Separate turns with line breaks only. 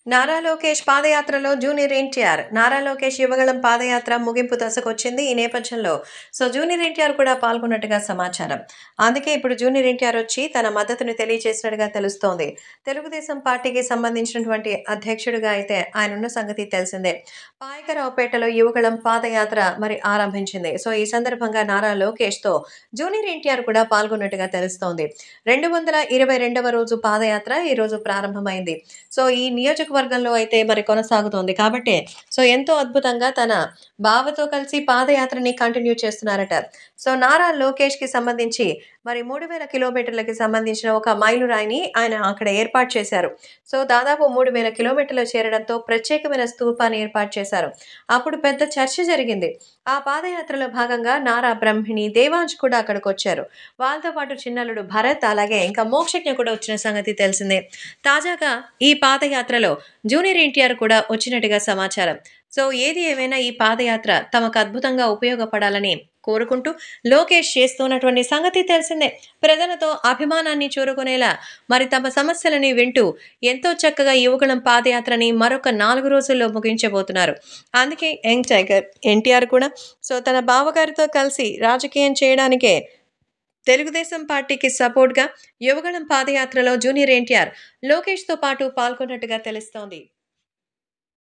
నారా లోకేష్ పాదయాత్రలో జూనియర్ ఎన్టీఆర్. నారా లోకేష్ యువగళం పాదయాత్ర ముగింపు దశకొచ్చింది. ఈ నేపథ్యంలో జూనియర్ ఎన్టీఆర్ కూడా పాల్గొన్నట్టుగా సమాచారం. అందుకే ఇప్పుడు జూనియర్ ఎన్టీఆర్ వచ్చి తన మద్దతును తెలియజేసినట్టుగా తెలుస్తోంది. తెలుగుదేశం పార్టీకి సంబంధించినటువంటి అధ్యక్షుడిగా అయితే ఆయనున్న సంగతి తెలిసిందే. పాయకరావుపేటలో యువగళం పాదయాత్ర ఆరంభించింది. ఈ సందర్భంగా నారా లోకేష్‌తో జూనియర్ ఎన్టీఆర్ కూడా పాల్గొన్నట్టుగా తెలుస్తోంది. 222వ రోజు పాదయాత్ర ఈరోజు ప్రారంభమైంది. ఈ నియోజకవర్గంలో అయితే కొనసాగుతోంది. కాబట్టే ఎంతో అద్భుతంగా తన బావతో కలిసి పాదయాత్రని కంటిన్యూ చేస్తున్నారట. నారా లోకేష్‌కి సంబంధించి 3000 కిలోమీటర్లకి సంబంధించిన ఒక మైలురాయిని ఆయన అక్కడ ఏర్పాటు చేశారు. దాదాపు 3000 కిలోమీటర్లు చేరడంతో ప్రత్యేకమైన స్తూపాన్ని ఏర్పాటు చేశారు. అప్పుడు పెద్ద చర్చ జరిగింది. ఆ పాదయాత్రలో భాగంగా నారా బ్రహ్మిణి, దేవాంష్ కూడా అక్కడికొచ్చారు. వాళ్ళతో పాటు చిన్నల్లుడు భరత్, అలాగే ఇంకా మోక్షజ్ఞ కూడా వచ్చిన సంగతి తెలిసిందే. తాజాగా ఈ పాదయాత్రలో జూనియర్ ఎన్టీఆర్ కూడా వచ్చినట్టుగా సమాచారం. ఏది ఏమైనా ఈ పాదయాత్ర తమకు అద్భుతంగా ఉపయోగపడాలని కోరుకుంటూ లోకేష్ చేస్తున్నటువంటి సంగతి తెలిసిందే. ప్రజలతో అభిమానాన్ని చూరుకునేలా తమ సమస్యలని వింటూ ఎంతో చక్కగా యువగళం పాదయాత్రని మరొక 4 రోజుల్లో ముగించబోతున్నారు. అందుకే యంగ్ టైగర్ ఎన్టీఆర్ కూడా తన బావగారితో కలిసి రాజకీయం చేయడానికే తెలుగుదేశం పార్టీకి సపోర్ట్‌గా యువగళం పాదయాత్రలో జూనియర్ ఎన్టీఆర్ లోకేష్‌తో పాటు పాల్గొన్నట్టుగా తెలుస్తోంది.